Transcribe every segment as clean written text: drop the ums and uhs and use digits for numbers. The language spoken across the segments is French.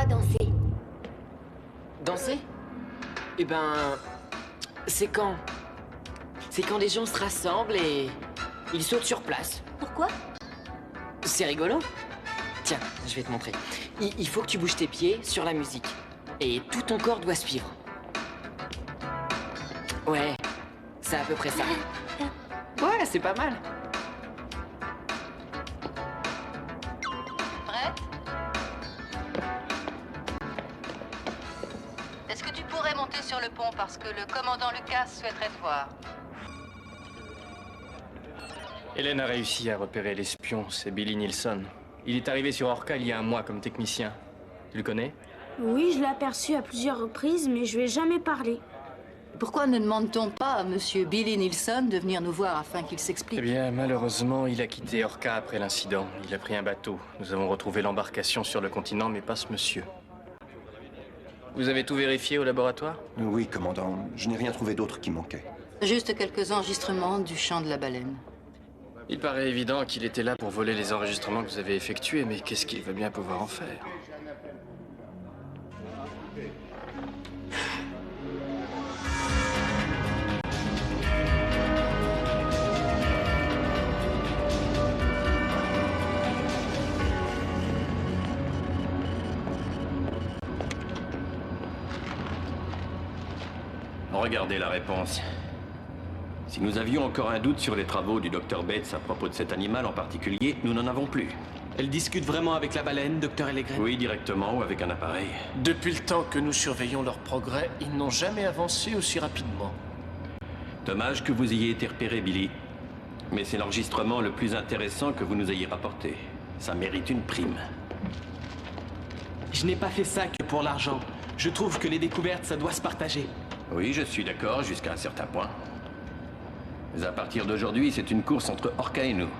quoi danser? Danser? Eh ben... C'est quand les gens se rassemblent et... ils sautent sur place. Pourquoi? C'est rigolo. Tiens, je vais te montrer. Il faut que tu bouges tes pieds sur la musique. Et tout ton corps doit suivre. Ouais, c'est à peu près ça. Ouais, c'est pas mal. Prête? Est-ce que tu pourrais monter sur le pont parce que le commandant Lucas souhaiterait te voir? Hélène a réussi à repérer l'espion, c'est Billy Nilsson. Il est arrivé sur Orca il y a un mois comme technicien. Tu le connais? Oui, je l'ai aperçu à plusieurs reprises, mais je lui ai jamais parlé. Pourquoi ne demande-t-on pas à monsieur Billy Nilsson de venir nous voir afin qu'il s'explique? Eh bien, malheureusement, il a quitté Orca après l'incident. Il a pris un bateau. Nous avons retrouvé l'embarcation sur le continent, mais pas ce monsieur. Vous avez tout vérifié au laboratoire? Oui, commandant. Je n'ai rien trouvé d'autre qui manquait. Juste quelques enregistrements du chant de la baleine. Il paraît évident qu'il était là pour voler les enregistrements que vous avez effectués, mais qu'est-ce qu'il va bien pouvoir en faire? Regardez la réponse. Si nous avions encore un doute sur les travaux du Dr Bates à propos de cet animal en particulier, nous n'en avons plus. Elle discute vraiment avec la baleine, Dr Ellegren? Oui, directement ou avec un appareil. Depuis le temps que nous surveillons leur progrès, ils n'ont jamais avancé aussi rapidement. Dommage que vous ayez été repéré, Billy. Mais c'est l'enregistrement le plus intéressant que vous nous ayez rapporté. Ça mérite une prime. Je n'ai pas fait ça que pour l'argent. Je trouve que les découvertes, ça doit se partager. Oui, je suis d'accord jusqu'à un certain point. Mais à partir d'aujourd'hui, c'est une course entre Orca et nous.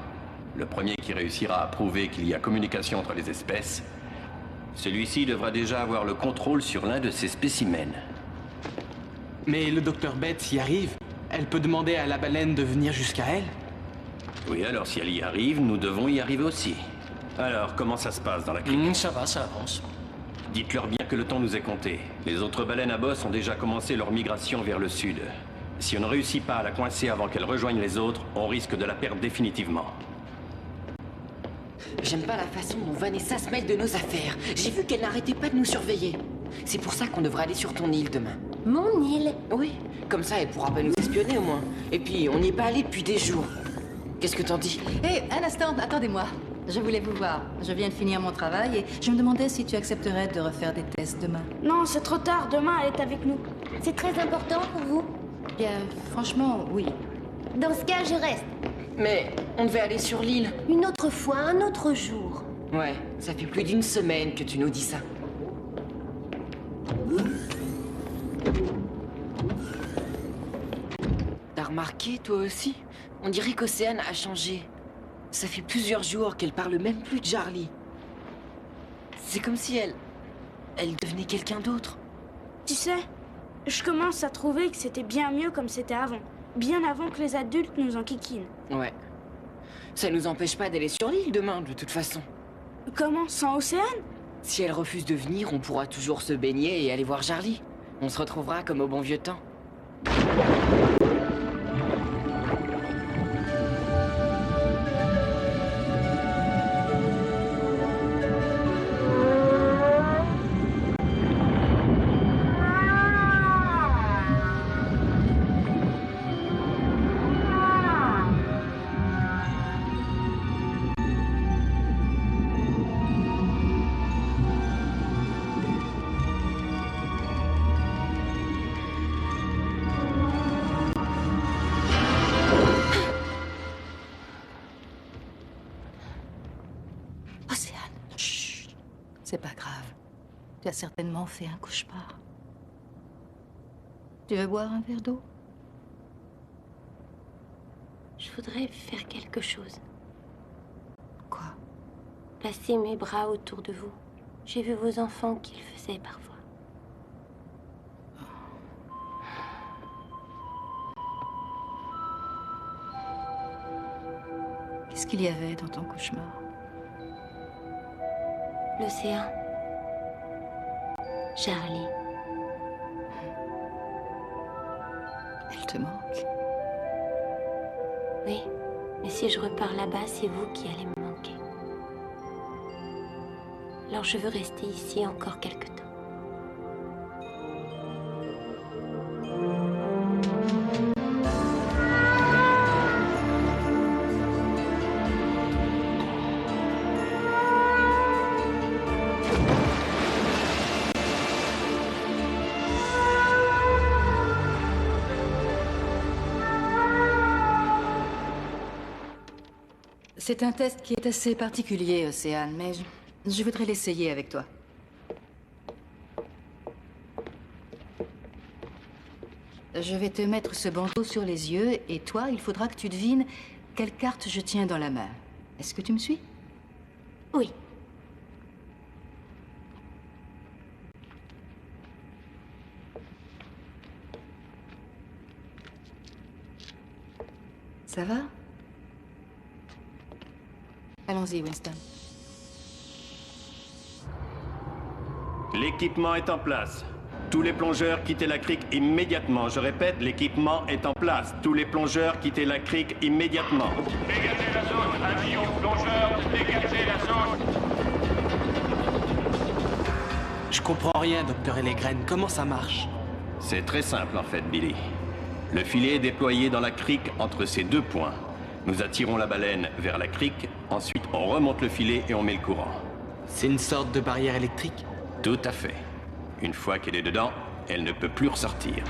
Le premier qui réussira à prouver qu'il y a communication entre les espèces, celui-ci devra déjà avoir le contrôle sur l'un de ces spécimens. Mais le Dr Bates y arrive. Elle peut demander à la baleine de venir jusqu'à elle. Oui, alors si elle y arrive, nous devons y arriver aussi. Alors, comment ça se passe dans la crique? Ça va, ça avance. Dites-leur bien que le temps nous est compté. Les autres baleines à bosse ont déjà commencé leur migration vers le sud. Si on ne réussit pas à la coincer avant qu'elle rejoigne les autres, on risque de la perdre définitivement. J'aime pas la façon dont Vanessa se mêle de nos affaires. J'ai vu qu'elle n'arrêtait pas de nous surveiller. C'est pour ça qu'on devrait aller sur ton île demain. Mon île? Oui, comme ça elle pourra pas nous espionner au moins. Et puis, on n'y est pas allé depuis des jours. Qu'est-ce que t'en dis? Hé, un instant, attendez-moi. Je voulais vous voir. Je viens de finir mon travail et je me demandais si tu accepterais de refaire des tests demain. Non, c'est trop tard. Demain, elle est avec nous. C'est très important pour vous? Bien, franchement, oui. Dans ce cas, je reste. Mais on devait aller sur l'île. Une autre fois, un autre jour. Ouais, ça fait plus d'une semaine que tu nous dis ça. T'as remarqué, toi aussi? On dirait qu'Océane a changé. Ça fait plusieurs jours qu'elle parle même plus de Charlie. C'est comme si elle devenait quelqu'un d'autre. Tu sais, je commence à trouver que c'était bien mieux comme c'était avant. Bien avant que les adultes nous enquiquinent. Ouais. Ça nous empêche pas d'aller sur l'île demain, de toute façon. Comment? Sans Océane? Si elle refuse de venir, on pourra toujours se baigner et aller voir Charlie. On se retrouvera comme au bon vieux temps. C'est pas grave. Tu as certainement fait un cauchemar. Tu veux boire un verre d'eau? Je voudrais faire quelque chose. Quoi? Placer mes bras autour de vous. J'ai vu vos enfants qui le faisaient parfois. Qu'est-ce qu'il y avait dans ton cauchemar? L'océan. Charlie. Elle te manque. Oui, mais si je repars là-bas, c'est vous qui allez me manquer. Alors je veux rester ici encore quelque temps. C'est un test qui est assez particulier, Océane, mais je voudrais l'essayer avec toi. Je vais te mettre ce bandeau sur les yeux, et toi, il faudra que tu devines quelle carte je tiens dans la main. Est-ce que tu me suis? Oui. Ça va? Allons-y, Winston. L'équipement est en place. Tous les plongeurs quittez la crique immédiatement. Je répète, l'équipement est en place. Tous les plongeurs quittez la crique immédiatement. Dégagez la zone. Avis aux plongeurs, dégagez la zone. Je comprends rien, docteur Ellegren. Comment ça marche? C'est très simple en fait, Billy. Le filet est déployé dans la crique entre ces deux points. Nous attirons la baleine vers la crique, ensuite on remonte le filet et on met le courant. C'est une sorte de barrière électrique? Tout à fait. Une fois qu'elle est dedans, elle ne peut plus ressortir.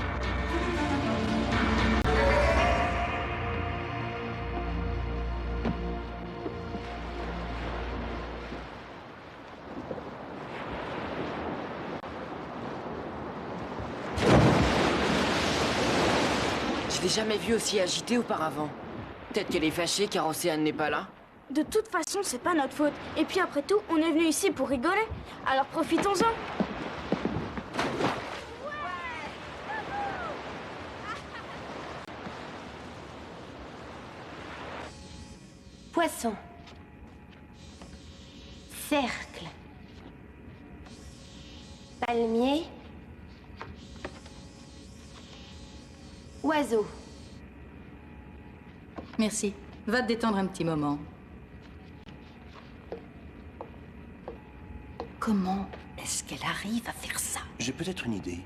Je l'ai jamais vue aussi agitée auparavant. Peut-être qu'elle est fâchée car Océane n'est pas là. De toute façon, c'est pas notre faute. Et puis après tout, on est venu ici pour rigoler. Alors profitons-en. Poisson. Cercle. Palmier. Oiseau. Merci. Va te détendre un petit moment. Comment est-ce qu'elle arrive à faire ça? J'ai peut-être une idée.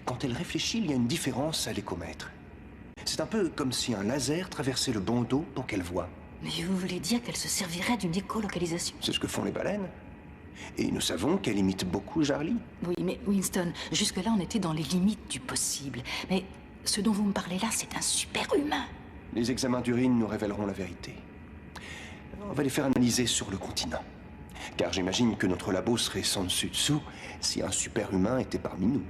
Quand elle réfléchit, il y a une différence à l'écomètre. C'est un peu comme si un laser traversait le bandeau pour qu'elle voie. Mais vous voulez dire qu'elle se servirait d'une écolocalisation? C'est ce que font les baleines. Et nous savons qu'elle imite beaucoup Charlie. Oui, mais Winston, jusque-là, on était dans les limites du possible. Mais ce dont vous me parlez là, c'est un super-humain. Les examens d'urine nous révéleront la vérité. On va les faire analyser sur le continent. Car j'imagine que notre labo serait sans dessus dessous si un super-humain était parmi nous.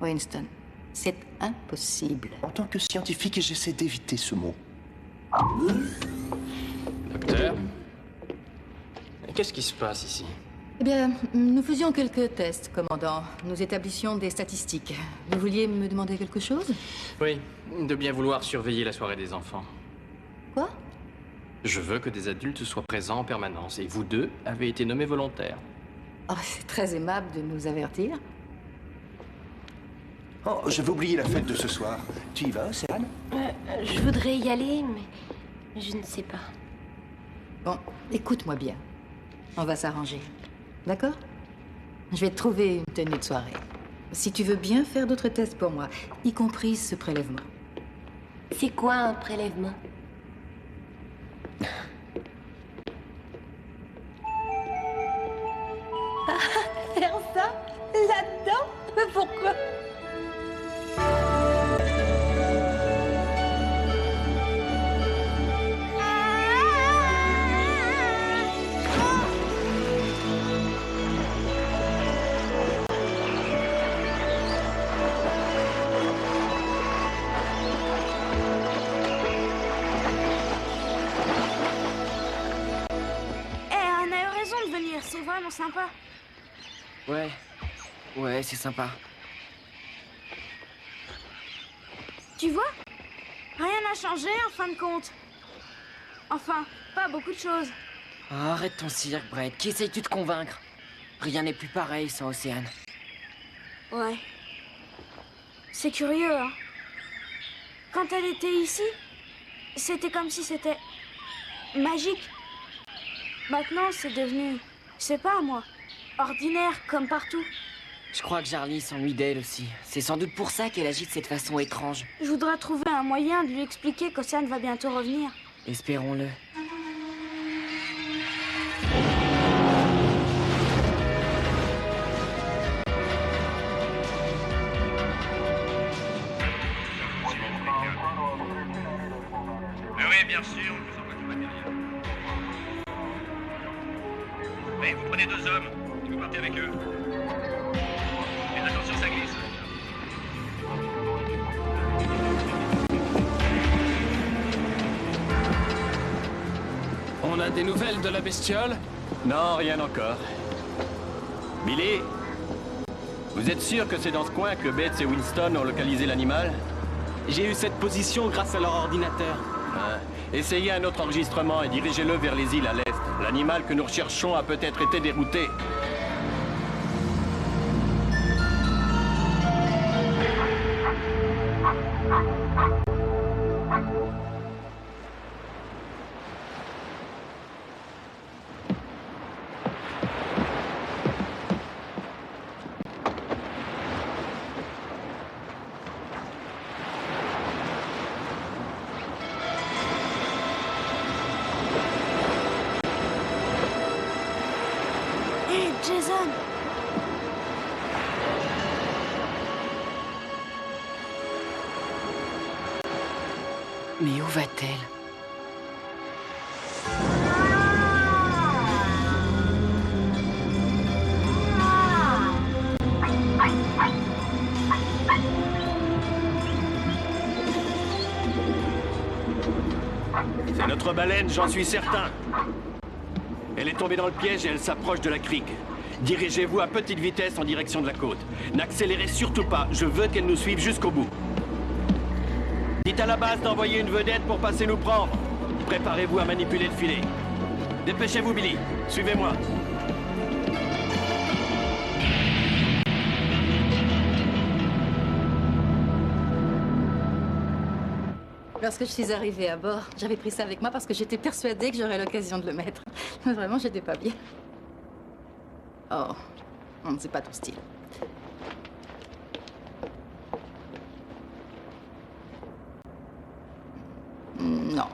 Winston, c'est impossible. En tant que scientifique, j'essaie d'éviter ce mot. Docteur? Qu'est-ce qui se passe ici? Eh bien, nous faisions quelques tests, commandant. Nous établissions des statistiques. Vous vouliez me demander quelque chose? Oui, de bien vouloir surveiller la soirée des enfants. Quoi? Je veux que des adultes soient présents en permanence, et vous deux avez été nommés volontaires. Oh, c'est très aimable de nous avertir. Oh, j'avais oublié la fête de ce soir. Tu y vas, Océane? Je voudrais y aller, mais je ne sais pas. Bon, écoute-moi bien. On va s'arranger. D'accord? Je vais te trouver une tenue de soirée. Si tu veux bien faire d'autres tests pour moi, y compris ce prélèvement. C'est quoi un prélèvement? Faire ça? Là-dedans? Mais pourquoi? On a eu raison de venir, c'est vraiment sympa. Ouais, c'est sympa. Tu vois? Rien n'a changé en fin de compte. Enfin, pas beaucoup de choses. Ah, arrête ton cirque, Brett. Qui essayes-tu de convaincre? Rien n'est plus pareil sans Océane. Ouais. C'est curieux, hein. Quand elle était ici, c'était comme si c'était magique. Maintenant, c'est devenu, je sais pas moi, ordinaire comme partout. Je crois que Charlie s'ennuie d'elle aussi. C'est sans doute pour ça qu'elle agit de cette façon étrange. Je voudrais trouver un moyen de lui expliquer qu'Océane va bientôt revenir. Espérons-le. Oui, bien sûr, je vous envoie du matériel. Mais vous prenez 2 hommes et vous partez avec eux. Mais attention, ça glisse. On a des nouvelles de la bestiole? Non, rien encore. Billy, vous êtes sûr que c'est dans ce coin que Bates et Winston ont localisé l'animal? J'ai eu cette position grâce à leur ordinateur. Hein? Essayez un autre enregistrement et dirigez-le vers les îles à l'est. L'animal que nous recherchons a peut-être été dérouté. Hé, Jason! Mais où va-t-elle? C'est notre baleine, j'en suis certain. Elle est tombée dans le piège et elle s'approche de la crique. Dirigez-vous à petite vitesse en direction de la côte. N'accélérez surtout pas, je veux qu'elle nous suive jusqu'au bout. Dites à la base d'envoyer une vedette pour passer nous prendre. Préparez-vous à manipuler le filet. Dépêchez-vous, Billy. Suivez-moi. Lorsque je suis arrivée à bord, j'avais pris ça avec moi parce que j'étais persuadée que j'aurais l'occasion de le mettre. Mais vraiment, j'étais pas bien. Oh, c'est pas ton style. Non.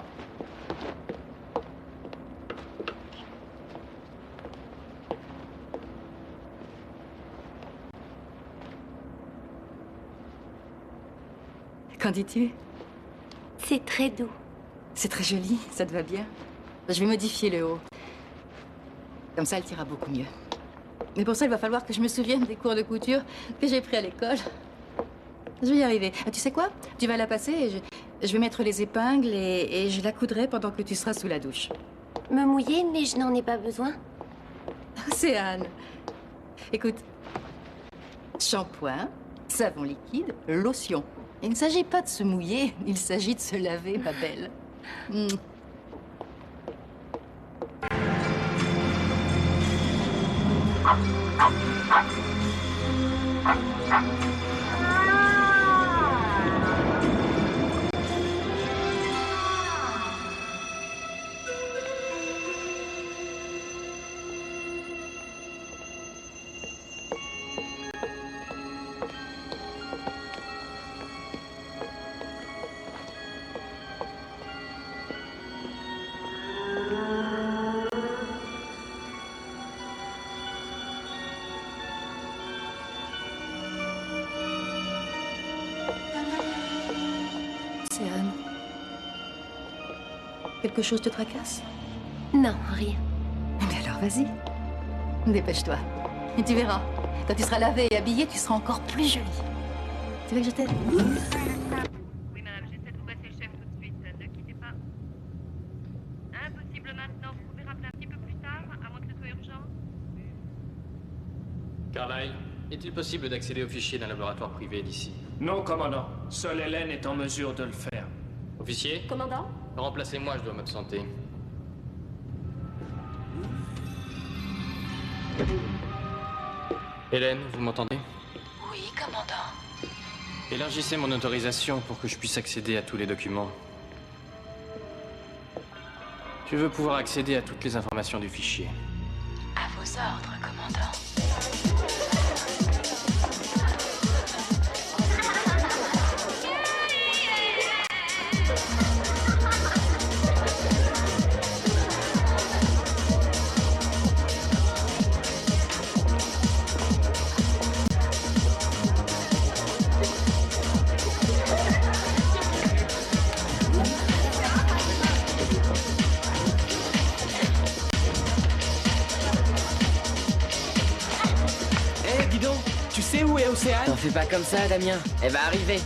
Qu'en dis-tu? C'est très doux. C'est très joli, ça te va bien. Je vais modifier le haut. Comme ça, elle t'ira beaucoup mieux. Mais pour ça, il va falloir que je me souvienne des cours de couture que j'ai pris à l'école. Je vais y arriver. Ah, tu sais quoi? Tu vas la passer et je vais mettre les épingles et je la coudrai pendant que tu seras sous la douche. Me mouiller, mais je n'en ai pas besoin. C'est Anne. Écoute, shampoing, savon liquide, lotion. Il ne s'agit pas de se mouiller, il s'agit de se laver, ma belle. C'est Anne. Quelque chose te tracasse? Non, rien. Mais alors, vas-y. Dépêche-toi. Et tu verras. Quand tu seras lavée et habillée, tu seras encore plus jolie. Tu veux que je t'aide? Oui, madame, j'essaie de vous passer le chef tout de suite. Ne quittez pas. Impossible maintenant. Vous pouvez rappeler un petit peu plus tard, à moins que ce soit urgent. Carlyle, est-il possible d'accéder aux fichiers d'un laboratoire privé d'ici? Non, commandant. Seule Hélène est en mesure de le faire. Officier? Commandant? Remplacez-moi, je dois m'absenter. Hélène, vous m'entendez? Oui, commandant. Élargissez mon autorisation pour que je puisse accéder à tous les documents. Je veux pouvoir accéder à toutes les informations du fichier. À vos ordres, commandant. Où est Océane? T'en fais pas comme ça, Damien. Elle va arriver.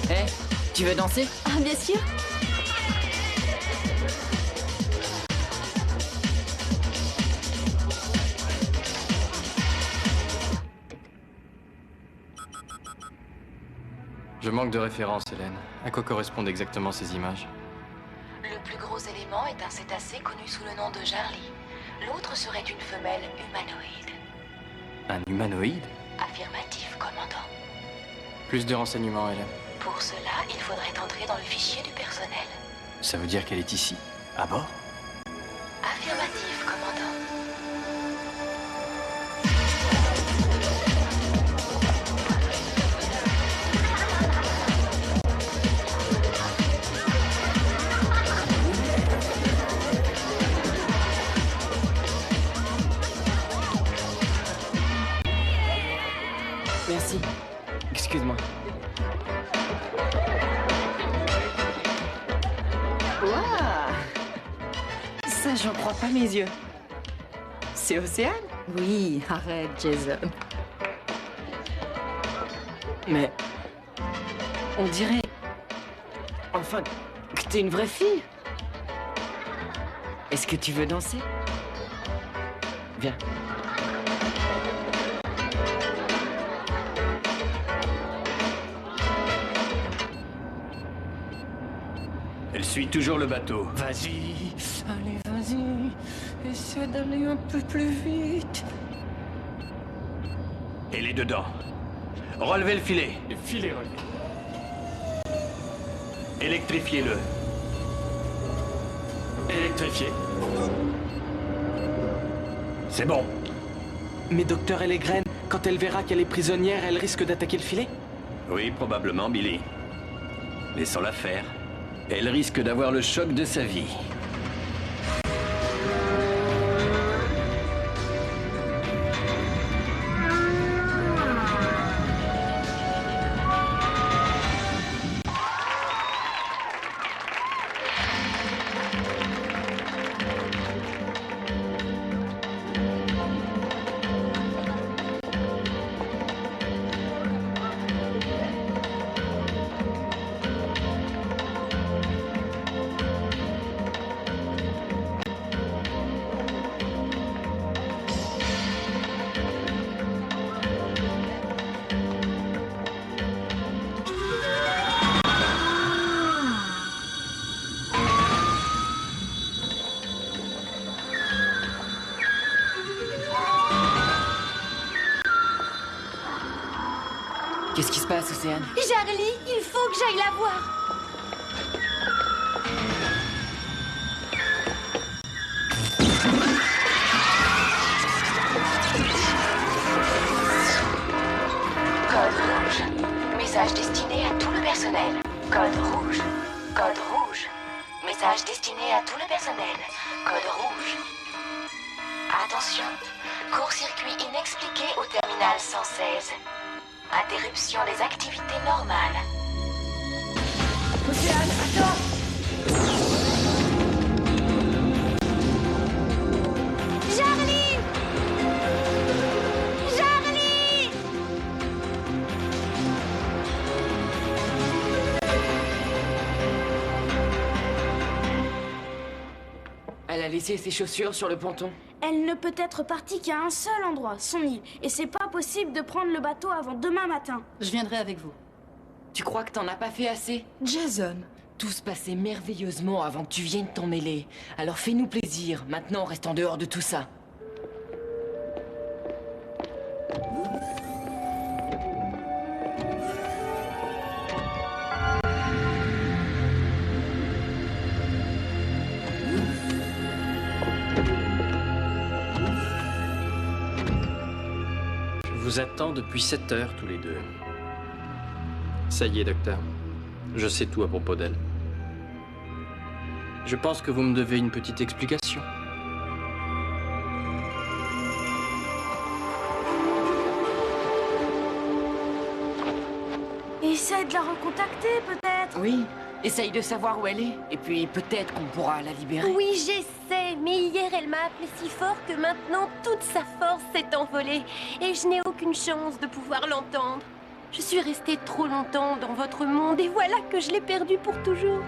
Hé, tu veux danser? Ah, bien sûr. Je manque de références, Hélène. À quoi correspondent exactement ces images? Le plus gros élément est un cétacé connu sous le nom de Jarly. L'autre serait une femelle humanoïde. Un humanoïde? Affirmatif, commandant. Plus de renseignements, Hélène. Pour cela, il faudrait entrer dans le fichier du personnel. Ça veut dire qu'elle est ici, à bord? Affirmatif, commandant. Merci. Excuse-moi. Waouh! Ça, j'en crois pas mes yeux. C'est Océane? Oui, arrête, Jason. Mais... on dirait... enfin, que t'es une vraie fille. Est-ce que tu veux danser? Viens. Elle suit toujours le bateau. Vas-y, allez, vas-y. Essaie d'aller un peu plus vite. Elle est dedans. Relevez le filet. Le filet relevé. Électrifiez-le. Électrifié. C'est bon. Mais docteur Ellegren, quand elle verra qu'elle est prisonnière, elle risque d'attaquer le filet? Oui, probablement, Billy. Laissons-la faire. Elle risque d'avoir le choc de sa vie. Qu'est-ce qui se passe, Océane? Jarly, il faut que j'aille la voir. Code rouge. Message destiné à tout le personnel. Code rouge. Code rouge. Message destiné à tout le personnel. Code rouge. Attention. Court-circuit inexpliqué au terminal 116. Interruption des activités normales. Océane, attends! Jarly! Jarly! Elle a laissé ses chaussures sur le ponton. Elle ne peut être partie qu'à un seul endroit, son île. Et c'est pas possible de prendre le bateau avant demain matin. Je viendrai avec vous. Tu crois que t'en as pas fait assez? Jason, Tout se passait merveilleusement avant que tu viennes t'en mêler. Alors fais-nous plaisir. Maintenant, reste en dehors de tout ça. Je vous attends depuis 7 heures tous les deux. Ça y est, docteur. Je sais tout à propos d'elle. Je pense que vous me devez une petite explication. Essaye de la recontacter, peut-être. Oui, essaye de savoir où elle est. Et puis peut-être qu'on pourra la libérer. Oui, j'essaie, mais hier elle m'a appelé si fort que maintenant toute sa force s'est envolée. Et je n'ai aucune chance de pouvoir l'entendre. Je suis restée trop longtemps dans votre monde et voilà que je l'ai perdu pour toujours.